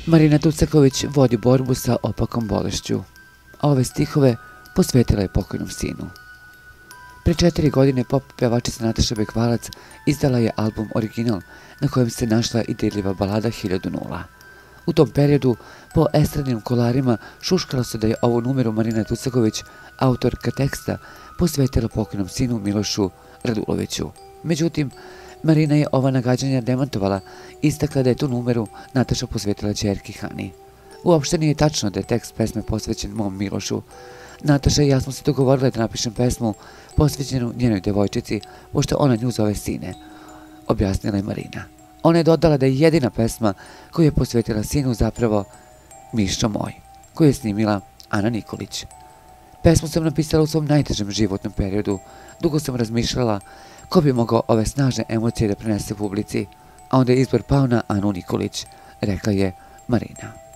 Marina Tucaković vodi borbu sa opakom bolešću, a ove stihove posvetila je pokojnom sinu. Pre 4 godine pop pevačica Nataša Bekvalac izdala je album Original na kojem se našla i dirljiva balada 1000. U tom periodu po estradnim kolarima šuškalo se da je ovu numeru Marina Tucaković, autorka teksta, posvetila pokojnom sinu Milošu Raduloviću. Međutim, Marina je ova nagađanja demantovala i istakla da je tu numeru Nataša posvetila ćerki Hani. Uopšte nije tačno da je tekst pesme posvećen mom Milošu. Nataša i ja smo se dogovorile da napišem pesmu posvećenu njenoj devojčici, pošto ona nju zove sine, objasnila je Marina. Ona je dodala da je jedina pesma koju je posvetila sinu zapravo Mišo moj, koju je snimila Ana Nikolić. Pesmu sam napisala u svom najtežem životnom periodu. Dugo sam razmišljala ko bi mogao ove snažne emocije da prenese publici, a onda je izbor pao na Anu Nikolić, rekla je Marina.